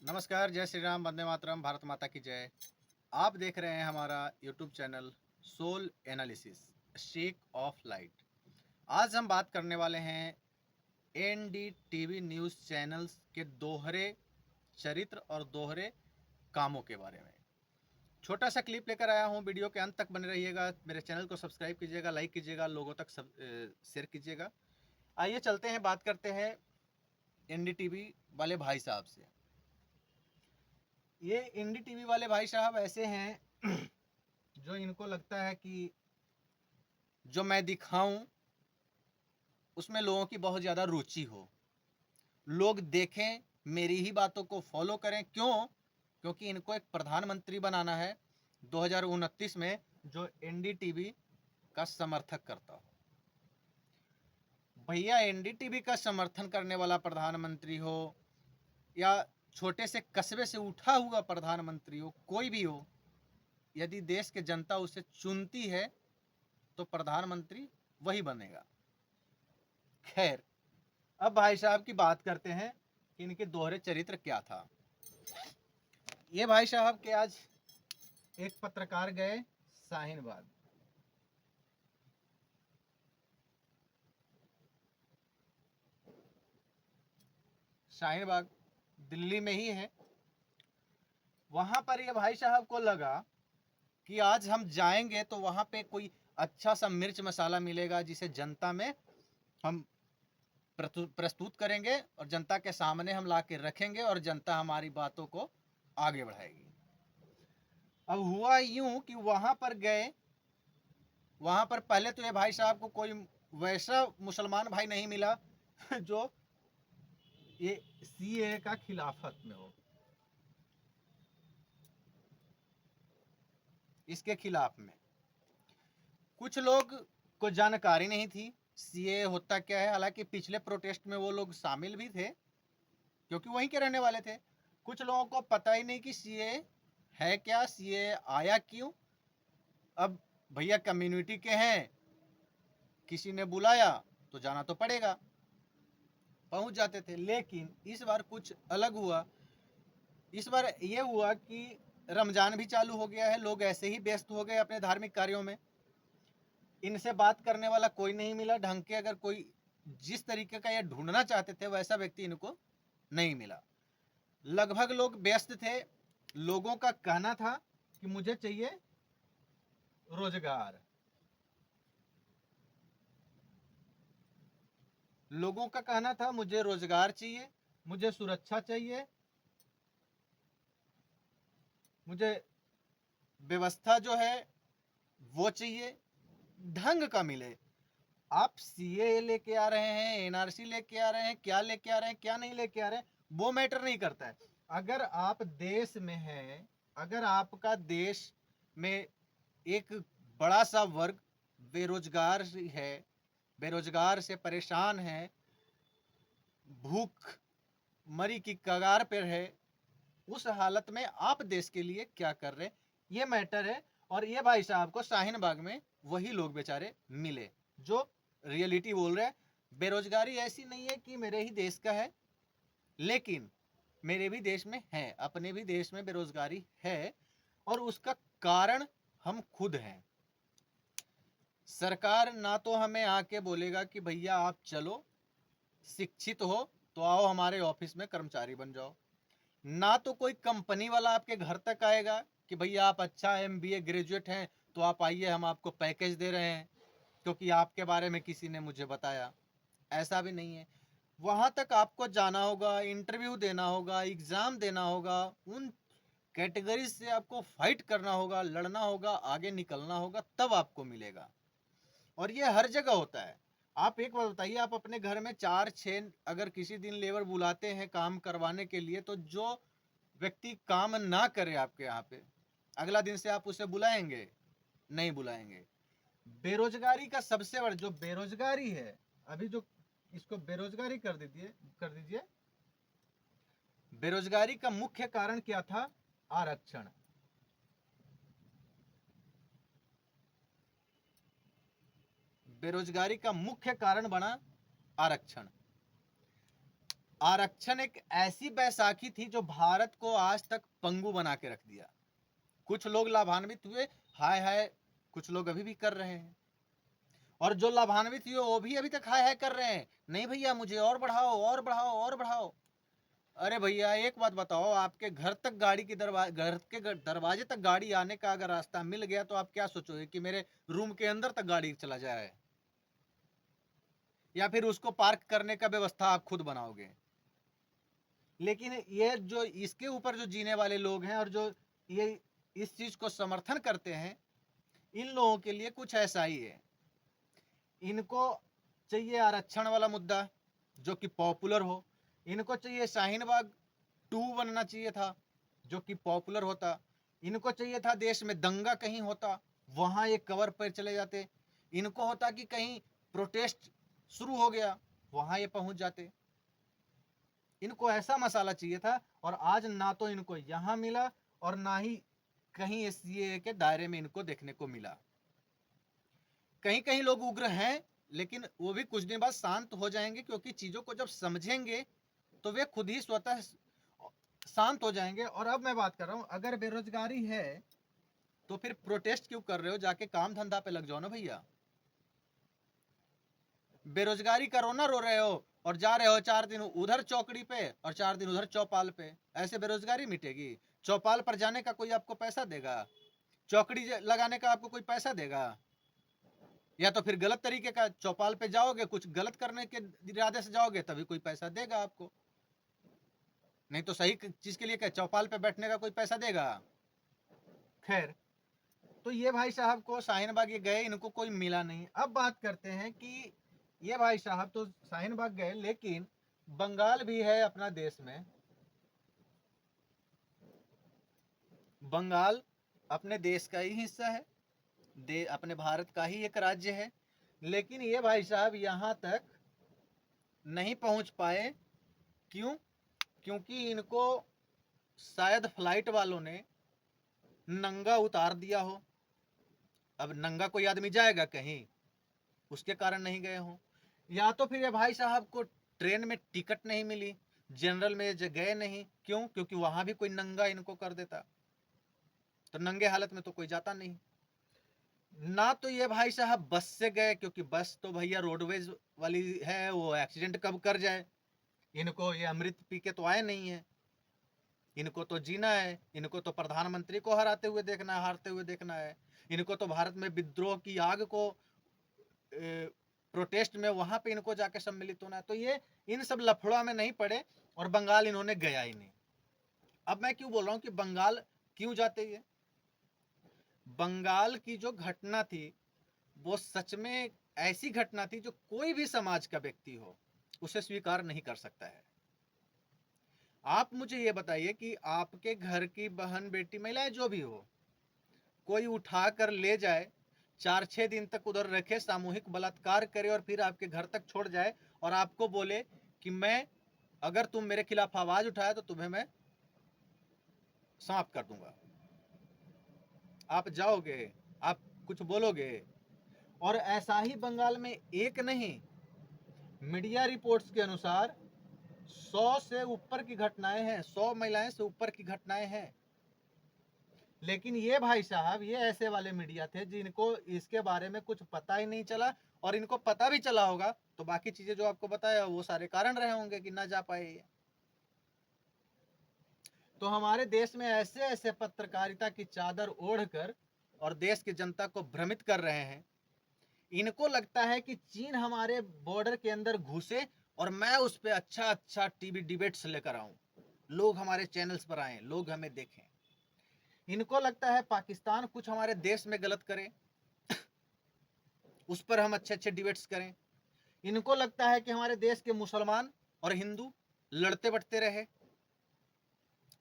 नमस्कार, जय श्री राम, वंदे मातरम, भारत माता की जय। आप देख रहे हैं हमारा YouTube channel soul analysis streak of light. आज हम बात करने वाले हैं एनडीटीवी न्यूज़ चैनल्स के दोहरे चरित्र और दोहरे कामों के बारे में। छोटा सा क्लिप लेकर आया हूँ, वीडियो के अंत तक बने रहिएगा। मेरे चैनल को सब्सक्राइब कीजिएगा, लाइक कीजिएगा, लोगों तक शेयर कीजिएगा। आइए चलते हैं, बात करते हैं एनडीटीवी वाले भाई साहब से। ये एनडीटीवी वाले भाई साहब ऐसे हैं जो इनको लगता है कि जो मैं दिखाऊं उसमें लोगों की बहुत ज़्यादा रुचि हो, लोग देखें, मेरी ही बातों को फॉलो करें। क्यों? क्योंकि इनको एक प्रधानमंत्री बनाना है 2029 में जो एनडीटीवी का समर्थक करता हो। भैया, एनडीटीवी का समर्थन करने वाला प्रधानमंत्री हो या छोटे से कस्बे से उठा हुआ प्रधानमंत्री हो, कोई भी हो, यदि देश की जनता उसे चुनती है तो प्रधानमंत्री वही बनेगा। खैर, अब भाई साहब की बात करते हैं कि इनके दोहरे चरित्र क्या था। ये भाई साहब के आज एक पत्रकार गए शाहीन बाग दिल्ली में ही है। वहां पर ये भाई साहब को लगा कि आज हम जाएंगे तो वहां पे कोई अच्छा सा मिर्च मसाला मिलेगा जिसे जनता में हम प्रस्तुत करेंगे और जनता के सामने हम ला के रखेंगे और जनता हमारी बातों को आगे बढ़ाएगी। अब हुआ यूं कि वहां पर गए, वहां पर पहले तो ये भाई साहब को कोई वैसा मुसलमान भाई नहीं मिला जो ये सीए का खिलाफत में हो, इसके खिलाफ में। कुछ लोग को जानकारी नहीं थी सीए होता क्या है, हालांकि पिछले प्रोटेस्ट में वो लोग शामिल भी थे क्योंकि वहीं के रहने वाले थे। कुछ लोगों को पता ही नहीं कि सीए है क्या, सीए आया क्यों। अब भैया कम्युनिटी के हैं, किसी ने बुलाया तो जाना तो पड़ेगा, पहुंच जाते थे। लेकिन इस बार कुछ अलग हुआ। इस बार ये हुआ कि रमजान भी चालू हो गया है, लोग ऐसे ही व्यस्त हो गए अपने धार्मिक कार्यों में। इनसे बात करने वाला कोई नहीं मिला ढंग के। अगर कोई जिस तरीके का ये ढूंढना चाहते थे वैसा व्यक्ति इनको नहीं मिला। लगभग लोग व्यस्त थे। लोगों का कहना था कि मुझे चाहिए रोजगार, लोगों का कहना था मुझे रोजगार चाहिए, मुझे सुरक्षा चाहिए, मुझे व्यवस्था जो है वो चाहिए, ढंग का मिले। आप सीए लेके आ रहे हैं, एनआरसी लेके आ रहे हैं, क्या लेके आ रहे हैं, क्या नहीं लेके आ रहे हैं, वो मैटर नहीं करता है। अगर आप देश में हैं, अगर आपका देश में एक बड़ा सा वर्ग बेरोजगार है, बेरोजगार से परेशान है, भूख मरी की कगार पर है, उस हालत में आप देश के लिए क्या कर रहे हैं, ये मैटर है। और ये भाई साहब को शाहीन बाग में वही लोग बेचारे मिले जो रियलिटी बोल रहे हैं। बेरोजगारी ऐसी नहीं है कि मेरे ही देश का है, लेकिन मेरे भी देश में है, अपने भी देश में बेरोजगारी है और उसका कारण हम खुद हैं। सरकार ना तो हमें आके बोलेगा कि भैया आप चलो, शिक्षित हो तो आओ हमारे ऑफिस में कर्मचारी बन जाओ, ना तो कोई कंपनी वाला आपके घर तक आएगा कि भैया आप अच्छा एमबीए ग्रेजुएट हैं तो आप आइए, हम आपको पैकेज दे रहे हैं क्योंकि आपके बारे में किसी ने मुझे बताया। ऐसा भी नहीं है। वहां तक आपको जाना होगा, इंटरव्यू देना होगा, एग्जाम देना होगा, उन कैटेगरी से आपको फाइट करना होगा, लड़ना होगा, आगे निकलना होगा, तब आपको मिलेगा। और ये हर जगह होता है। आप एक बात बताइए, आप अपने घर में 4-6 अगर किसी दिन लेबर बुलाते हैं काम करवाने के लिए, तो जो व्यक्ति काम ना करे आपके यहाँ पे, अगला दिन से आप उसे बुलाएंगे? नहीं बुलाएंगे। बेरोजगारी का सबसे बड़ा जो बेरोजगारी है, अभी जो इसको बेरोजगारी कर दीजिए। बेरोजगारी का मुख्य कारण क्या था? आरक्षण। बेरोजगारी का मुख्य कारण बना आरक्षण। आरक्षण एक ऐसी बैसाखी थी जो भारत को आज तक पंगु बना के रख दिया। कुछ लोग लाभान्वित हुए, हाय हाय कुछ लोग अभी भी कर रहे हैं, और जो लाभान्वित हुए वो भी अभी तक हाय हाय कर रहे हैं, नहीं भैया मुझे और बढ़ाओ और बढ़ाओ और बढ़ाओ। अरे भैया एक बात बताओ, आपके घर तक गाड़ी की घर के दरवाजे तक गाड़ी आने का अगर रास्ता मिल गया तो आप क्या सोचोगे कि मेरे रूम के अंदर तक गाड़ी चला जाए, या फिर उसको पार्क करने का व्यवस्था आप खुद बनाओगे? लेकिन ये जो इसके ऊपर जो जीने वाले लोग हैं और जो ये इस चीज को समर्थन करते हैं, इन लोगों के लिए कुछ ऐसा ही है। इनको चाहिए आरक्षण वाला मुद्दा जो कि पॉपुलर हो, इनको चाहिए शाहीन बाग 2 बनना चाहिए था जो कि पॉपुलर होता, इनको चाहिए था देश में दंगा कहीं होता, वहां ये कवर पर चले जाते, इनको होता कि कहीं प्रोटेस्ट शुरू हो गया, वहां ये पहुंच जाते। इनको ऐसा मसाला चाहिए था, और आज ना तो इनको यहां मिला और ना ही कहीं एससीए के दायरे में इनको देखने को मिला। कहीं कहीं लोग उग्र हैं, लेकिन वो भी कुछ दिन बाद शांत हो जाएंगे, क्योंकि चीजों को जब समझेंगे तो वे खुद ही स्वतः शांत हो जाएंगे। और अब मैं बात कर रहा हूं, अगर बेरोजगारी है तो फिर प्रोटेस्ट क्यों कर रहे हो? जाके काम धंधा पे लग जाओ ना भैया। बेरोजगारी का रोना रो रहे हो और जा रहे हो 4 दिन उधर चौकड़ी पे और 4 दिन उधर चौपाल पे, ऐसे बेरोजगारी मिटेगी? चौपाल पर जाने का कोई आपको पैसा देगा? चौकड़ी लगाने का आपको कोई पैसा देगा? या तो फिर गलत तरीके का चौपाल पे जाओगे, कुछ गलत करने के इरादे से जाओगे, तभी कोई पैसा देगा आपको, नहीं तो सही चीज के लिए क्या चौपाल पे बैठने का कोई पैसा देगा? खैर, तो ये भाई साहब को शाहीन बाग ये गए, इनको कोई मिला नहीं। अब बात करते हैं कि ये भाई साहब तो शाहीन बाग गए, लेकिन बंगाल भी है अपना देश में, बंगाल अपने देश का ही हिस्सा है, अपने भारत का ही एक राज्य है, लेकिन ये भाई साहब यहाँ तक नहीं पहुंच पाए। क्यों? क्योंकि इनको शायद फ्लाइट वालों ने नंगा उतार दिया हो। अब नंगा कोई आदमी जाएगा कहीं, उसके कारण नहीं गए हो, या तो फिर ये भाई साहब को ट्रेन में टिकट नहीं मिली, जनरल में गए नहीं। क्यों? क्योंकि वहां भी कोई नंगा इनको कर देता, तो नंगे हालत में तो कोई जाता नहीं। ना तो ये भाई साहब बस से गए, क्योंकि बस तो भैया रोडवेज वाली है, वो एक्सीडेंट कब कर जाए। इनको ये अमृत पी के तो आए नहीं है, इनको तो जीना है, इनको तो प्रधानमंत्री को हराते हुए देखना है, हारते हुए देखना है, इनको तो भारत में विद्रोह की आग को प्रोटेस्ट में वहां पे इनको जाके सम्मिलित होना है। तो ये इन सब लफड़ा में नहीं पड़े और बंगाल इन्होंने गया ही नहीं। अब मैं क्यों बोल रहा हूँ कि बंगाल क्यों जाते? ये बंगाल की जो घटना थी वो सच में ऐसी घटना थी जो कोई भी समाज का व्यक्ति हो उसे स्वीकार नहीं कर सकता है। आप मुझे ये बताइए कि आपके घर की बहन बेटी महिलाएं जो भी हो, कोई उठा कर ले जाए, 4-6 दिन तक उधर रखे, सामूहिक बलात्कार करे और फिर आपके घर तक छोड़ जाए और आपको बोले कि मैं, अगर तुम मेरे खिलाफ आवाज उठाया तो तुम्हें मैं समाप्त कर दूंगा। आप जाओगे, आप कुछ बोलोगे? और ऐसा ही बंगाल में एक नहीं, मीडिया रिपोर्ट्स के अनुसार 100 से ऊपर की घटनाएं हैं, 100 महिलाएं से ऊपर की घटनाएं हैं। लेकिन ये भाई साहब, ये ऐसे वाले मीडिया थे जिनको इसके बारे में कुछ पता ही नहीं चला, और इनको पता भी चला होगा तो बाकी चीजें जो आपको बताया वो सारे कारण रहे होंगे कि ना जा पाए ये। तो हमारे देश में ऐसे ऐसे पत्रकारिता की चादर ओढ़कर और देश की जनता को भ्रमित कर रहे हैं। इनको लगता है कि चीन हमारे बॉर्डर के अंदर घुसे और मैं उस पर अच्छा अच्छा टीवी डिबेट्स लेकर आऊं, लोग हमारे चैनल्स पर आए, लोग हमें देखें। इनको लगता है पाकिस्तान कुछ हमारे देश में गलत करे, उस पर हम अच्छे अच्छे डिबेट्स करें। इनको लगता है कि हमारे देश के मुसलमान और हिंदू लड़ते बटते रहे,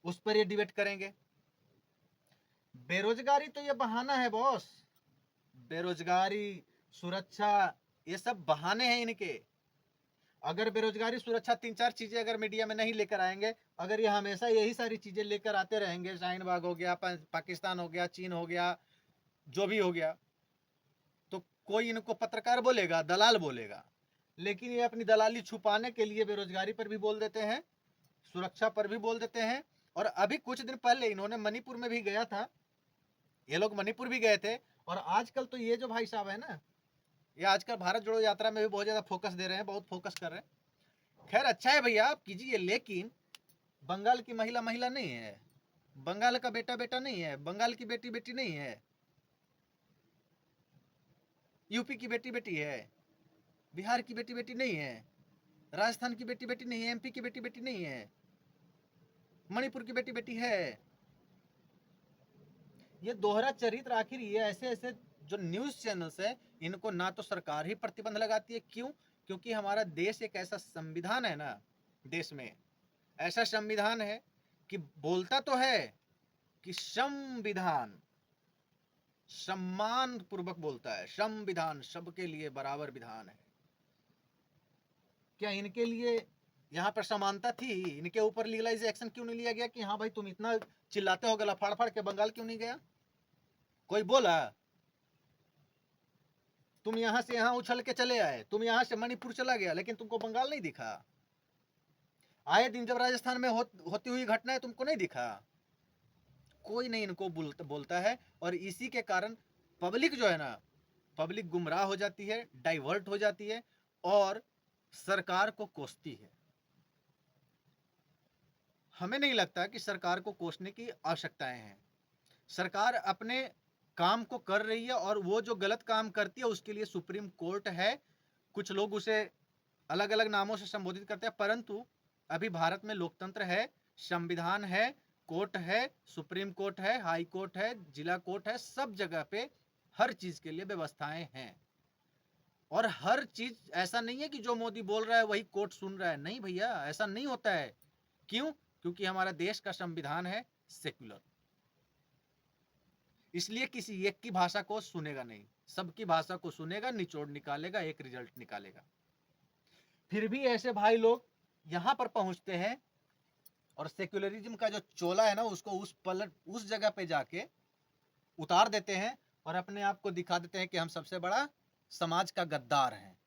उस पर ये डिबेट करेंगे। बेरोजगारी तो ये बहाना है बॉस, बेरोजगारी, सुरक्षा, ये सब बहाने हैं इनके। अगर बेरोजगारी, सुरक्षा, 3-4 चीजें अगर मीडिया में नहीं लेकर आएंगे, अगर ये हमेशा यही सारी चीजें लेकर आते रहेंगे, शाहीन बाग हो गया, पाकिस्तान हो गया, चीन हो गया, जो भी हो गया, तो कोई इनको पत्रकार बोलेगा, दलाल बोलेगा। लेकिन ये अपनी दलाली छुपाने के लिए बेरोजगारी पर भी बोल देते हैं, सुरक्षा पर भी बोल देते हैं। और अभी कुछ दिन पहले इन्होंने मणिपुर में भी गया था, ये लोग मणिपुर भी गए थे। और आजकल तो ये जो भाई साहब है ना, ये आजकल भारत जोड़ो यात्रा में भी बहुत ज्यादा फोकस दे रहे हैं, बहुत फोकस कर रहे हैं। खैर अच्छा है भैया, आप कीजिए, लेकिन बंगाल की महिला महिला नहीं है, बंगाल का बेटा बेटा नहीं है, बंगाल की बेटी बेटी नहीं है, यूपी की बेटी बेटी है, बिहार की बेटी बेटी नहीं है, राजस्थान की बेटी बेटी नहीं है, एमपी की बेटी बेटी नहीं है, मणिपुर की बेटी बेटी है। ये दोहरा चरित्र आखिर ये ऐसे ऐसे जो न्यूज चैनल्स है, इनको ना तो सरकार ही प्रतिबंध लगाती है। क्यों? क्योंकि हमारा देश एक ऐसा संविधान है ना, देश में ऐसा संविधान है कि बोलता तो है कि संविधान सम्मान पूर्वक बोलता है, संविधान सबके लिए बराबर विधान है। क्या इनके लिए यहाँ पर समानता थी? इनके ऊपर लीगलाइज एक्शन क्यों नहीं लिया गया कि हाँ भाई तुम इतना चिल्लाते हो गला फाड़ फाड़ के, बंगाल क्यों नहीं गया? कोई बोला? तुम यहां से यहां उछल के चले आए, तुम यहां से मणिपुर चला गया, लेकिन तुमको बंगाल नहीं दिखा। आए दिन जब राजस्थान में होती हुई घटनाएं तुमको नहीं दिखा। कोई नहीं इनको बोलता है। और इसी के कारण पब्लिक जो है ना, पब्लिक गुमराह हो जाती है, डाइवर्ट हो जाती है और सरकार को कोसती है। हमें नहीं लगता कि सरकार को कोसने की आवश्यकताएं हैं। सरकार अपने काम को कर रही है और वो जो गलत काम करती है उसके लिए सुप्रीम कोर्ट है। कुछ लोग उसे अलग अलग नामों से संबोधित करते हैं, परंतु अभी भारत में लोकतंत्र है, संविधान है, कोर्ट है, सुप्रीम कोर्ट है, हाई कोर्ट है, जिला कोर्ट है, सब जगह पे हर चीज के लिए व्यवस्थाएं हैं। और हर चीज ऐसा नहीं है कि जो मोदी बोल रहा है वही कोर्ट सुन रहा है, नहीं भैया, ऐसा नहीं होता है। क्यों? क्योंकि हमारा देश का संविधान है सेक्युलर, इसलिए किसी एक की भाषा को सुनेगा नहीं, सबकी भाषा को सुनेगा, निचोड़ निकालेगा, एक रिजल्ट निकालेगा। फिर भी ऐसे भाई लोग यहां पर पहुंचते हैं और सेक्युलरिज्म का जो चोला है ना, उसको उस जगह पे जाके उतार देते हैं और अपने आप को दिखा देते हैं कि हम सबसे बड़ा समाज का गद्दार हैं।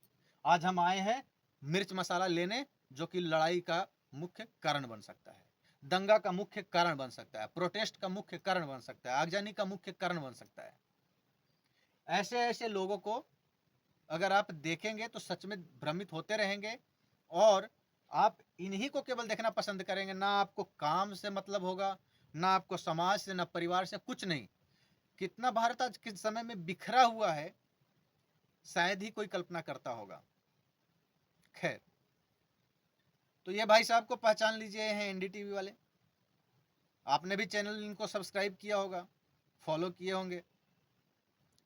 आज हम आए हैं मिर्च मसाला लेने, जो कि लड़ाई का मुख्य कारण बन सकता है, दंगा का मुख्य कारण बन सकता है, प्रोटेस्ट का मुख्य कारण बन सकता है, आगजनी का मुख्य कारण बन सकता है। ऐसे ऐसे लोगों को अगर आप देखेंगे तो सच में भ्रमित होते रहेंगे और आप इन्हीं को केवल देखना पसंद करेंगे। ना आपको काम से मतलब होगा, ना आपको समाज से, ना परिवार से, कुछ नहीं। कितना भारत आज के समय में बिखरा हुआ है, शायद ही कोई कल्पना करता होगा। खैर, तो ये भाई साहब को पहचान लीजिए, हैं एनडीटीवी वाले। आपने भी चैनल इनको सब्सक्राइब किया होगा, फॉलो किए होंगे,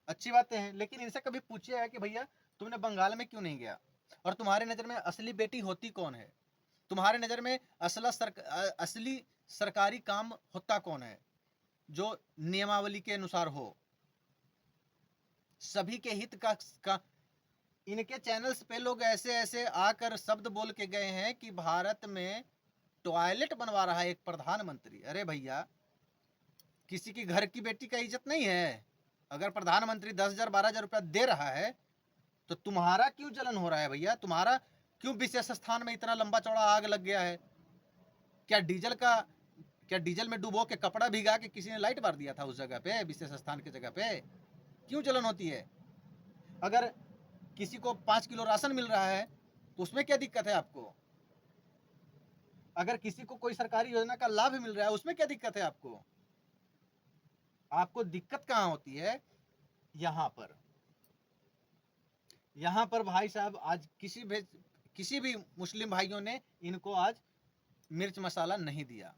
अच्छी बातें हैं। लेकिन इनसे कभी पूछिएगा कि भैया तुमने बंगाल में क्यों नहीं गया, और तुम्हारे नज़र में असली बेटी होती कौन है, तुम्हारे नज़र में असली सरकारी काम होता कौन है जो नियमावली के अनुसार हो, सभी के हित का। इनके चैनल्स पे लोग ऐसे ऐसे आकर शब्द बोल के गए हैं कि भारत में टॉयलेट बनवा रहा है एक प्रधानमंत्री। अरे भैया, किसी की घर की बेटी का इज्जत नहीं है? अगर प्रधानमंत्री 10,000 12,000 रुपया दे रहा है तो तुम्हारा क्यों जलन हो रहा है भैया? तुम्हारा क्यों विशेष स्थान में इतना लंबा चौड़ा आग लग गया है? क्या डीजल में डुबो के कपड़ा भिगा के किसी ने लाइट मार दिया था उस जगह पे, विशेष स्थान की जगह पे? क्यों जलन होती है? अगर किसी को 5 किलो राशन मिल रहा है तो उसमें क्या दिक्कत है आपको? अगर किसी को कोई सरकारी योजना का लाभ मिल रहा है उसमें क्या दिक्कत है आपको? आपको दिक्कत कहां होती है? यहाँ पर भाई साहब, आज किसी भी मुस्लिम भाइयों ने इनको आज मिर्च मसाला नहीं दिया।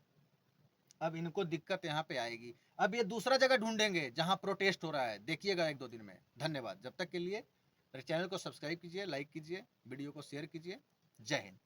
अब इनको दिक्कत यहाँ पे आएगी। अब ये दूसरा जगह ढूंढेंगे जहां प्रोटेस्ट हो रहा है, देखिएगा 1-2 दिन में। धन्यवाद। जब तक के लिए मेरे चैनल को सब्सक्राइब कीजिए, लाइक कीजिए, वीडियो को शेयर कीजिए। जय हिंद।